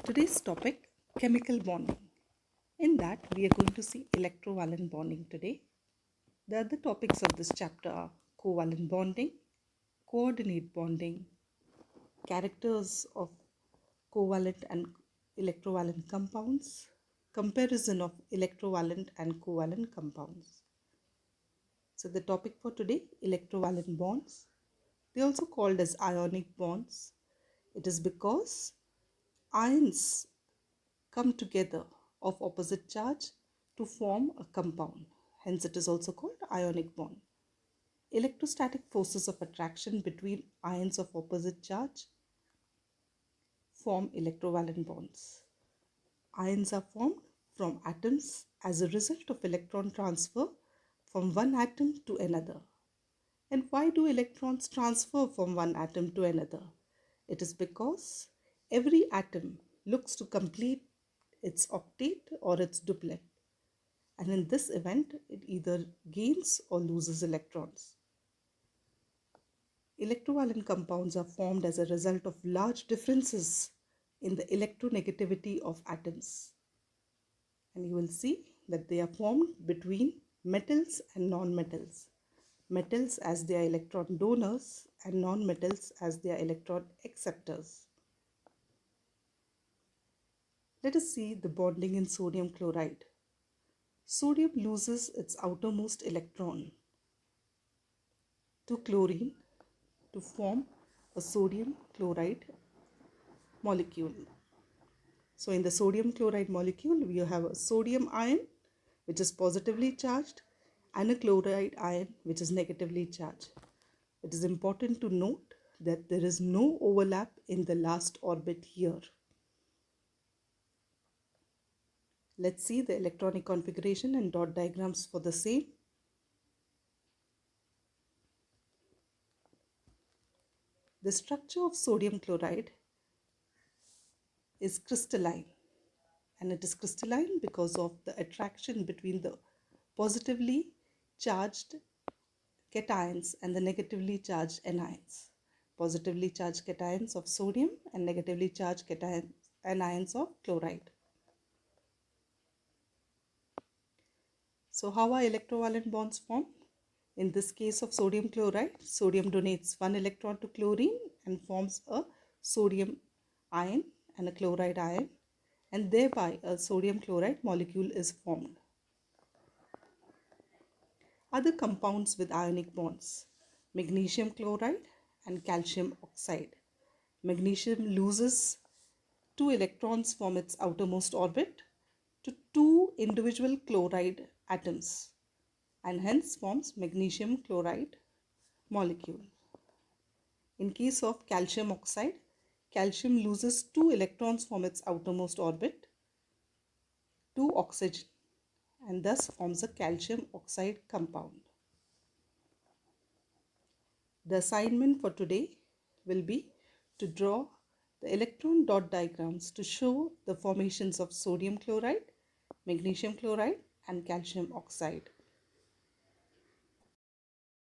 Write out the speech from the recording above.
Today's topic, chemical bonding. In that, we are going to see electrovalent bonding today. The other topics of this chapter are covalent bonding, coordinate bonding, characters of covalent and electrovalent compounds, comparison of electrovalent and covalent compounds. So the topic for today, electrovalent bonds. They are also called as ionic bonds. It is because ions come together of opposite charge to form a compound. Hence, it is also called ionic bond. Electrostatic forces of attraction between ions of opposite charge form electrovalent bonds. Ions are formed from atoms as a result of electron transfer from one atom to another. And why do electrons transfer from one atom to another? It is because every atom looks to complete its octet or its duplet. And in this event, it either gains or loses electrons. Electrovalent compounds are formed as a result of large differences in the electronegativity of atoms. And you will see that they are formed between metals and non-metals. Metals as their electron donors and non-metals as their electron acceptors. Let us see the bonding in sodium chloride. Sodium loses its outermost electron to chlorine to form a sodium chloride molecule. So in the sodium chloride molecule, we have a sodium ion which is positively charged and a chloride ion which is negatively charged. It is important to note that there is no overlap in the last orbit here. Let's see the electronic configuration and dot diagrams for the same. The structure of sodium chloride is crystalline, and it is crystalline because of the attraction between the positively charged cations and the negatively charged anions. Positively charged cations of sodium and negatively charged anions of chloride. So how are electrovalent bonds formed? In this case of sodium chloride, sodium donates one electron to chlorine and forms a sodium ion and a chloride ion, and thereby a sodium chloride molecule is formed. Other compounds with ionic bonds: magnesium chloride and calcium oxide. Magnesium loses 2 electrons from its outermost orbit to 2 individual chloride atoms and hence forms magnesium chloride molecule. In case of calcium oxide, calcium loses 2 electrons from its outermost orbit to oxygen and thus forms a calcium oxide compound. The assignment for today will be to draw the electron dot diagrams to show the formations of sodium chloride, magnesium chloride and calcium oxide.